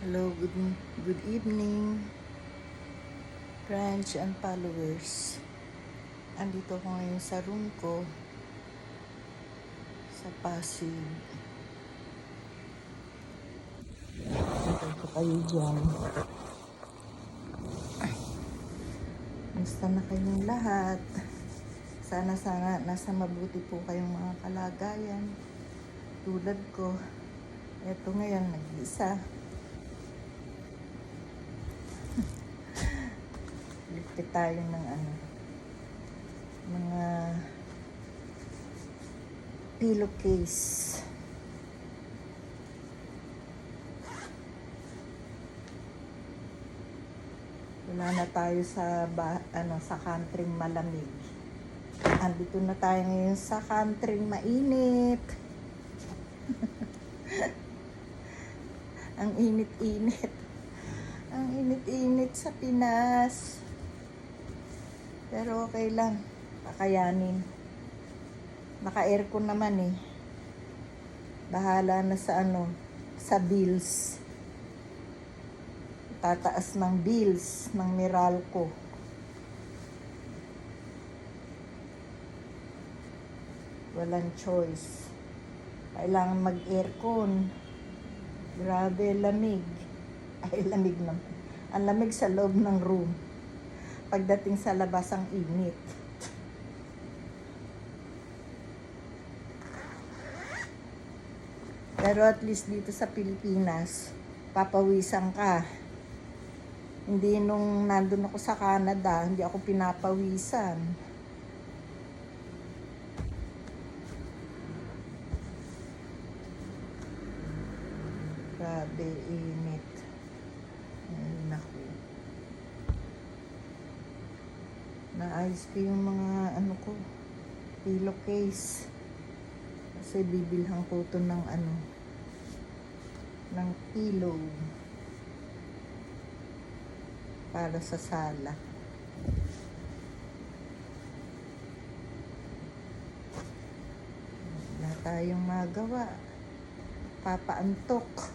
Hello, good evening, friends and followers. Andito ko ngayon sa room ko sa Pasig. Ito ko kayo dyan. Musta na kayong lahat? Sana nasa mabuti po kayong mga kalagayan. Tulad ko, eto ngayon nag-iisa. Ligpit tayo ng mga pillowcase. Wala na tayo sa country malamig. Andito na tayo ngayon sa country mainit. Ang init-init. Ang init-init sa Pinas. Pero okay lang. Kakayanin. Naka-aircon naman eh. Bahala na sa bills. Tataas ng bills ng Meralco. Walang choice. Kailangan mag-aircon. Grabe, lamig. Ay, lamig naman. Ang lamig sa loob ng room. Pagdating sa labas, ang init. Pero at least dito sa Pilipinas, papawisan ka. Hindi nung nandun ako sa Canada, hindi ako pinapawisan. Grabe, init. Ay, naku. Naayos ko yung mga pillowcase. Kasi bibilhan ko ito ng ng pillow para sa sala. Wala tayong magawa. Papaantok.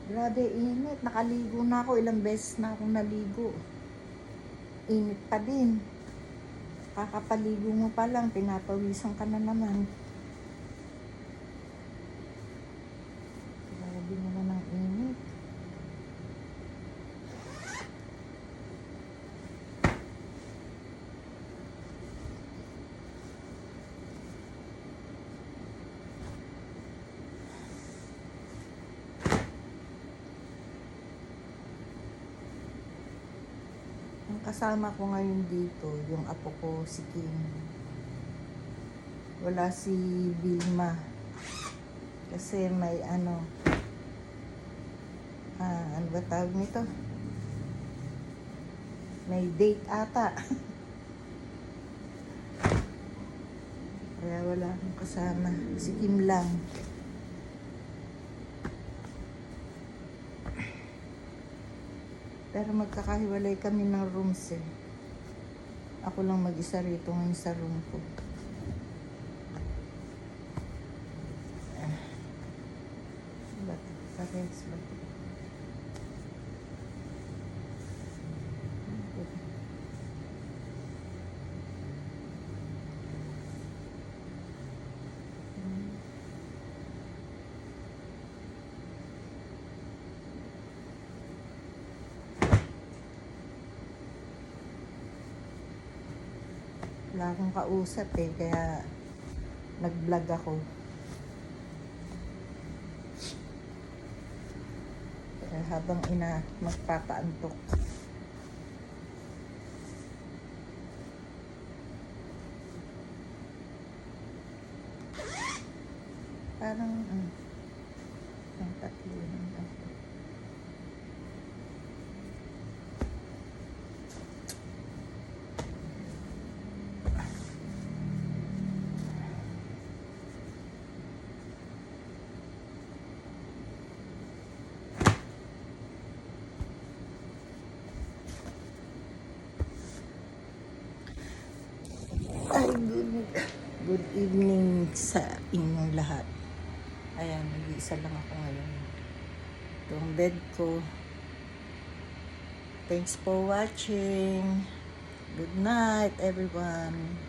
Grabe, init. Nakaligo na ako. Ilang beses na akong naligo. Init pa din. Kakapaligo mo pa lang, pinapawisan ka na naman. Grabe naman ang init. Ang kasama ko ngayon dito, yung apo ko, si Kim. Wala si Vilma. Kasi may ano ba tawag nito? May date ata. Kaya wala akong kasama. Si Kim lang. Pero magkakahiwalay kami ng rooms eh. Ako lang mag-isa rito ngayon sa room ko. Ba't? Parehas ba? Wala akong kausap eh, kaya nag-vlog ako. Kaya habang magpapaantok. Parang, ang tatlo lang. Ay, good evening sa inyong lahat. Ayan, nag-iisa lang ako ngayon. Ito ang bed ko. Thanks for watching. Good night, everyone.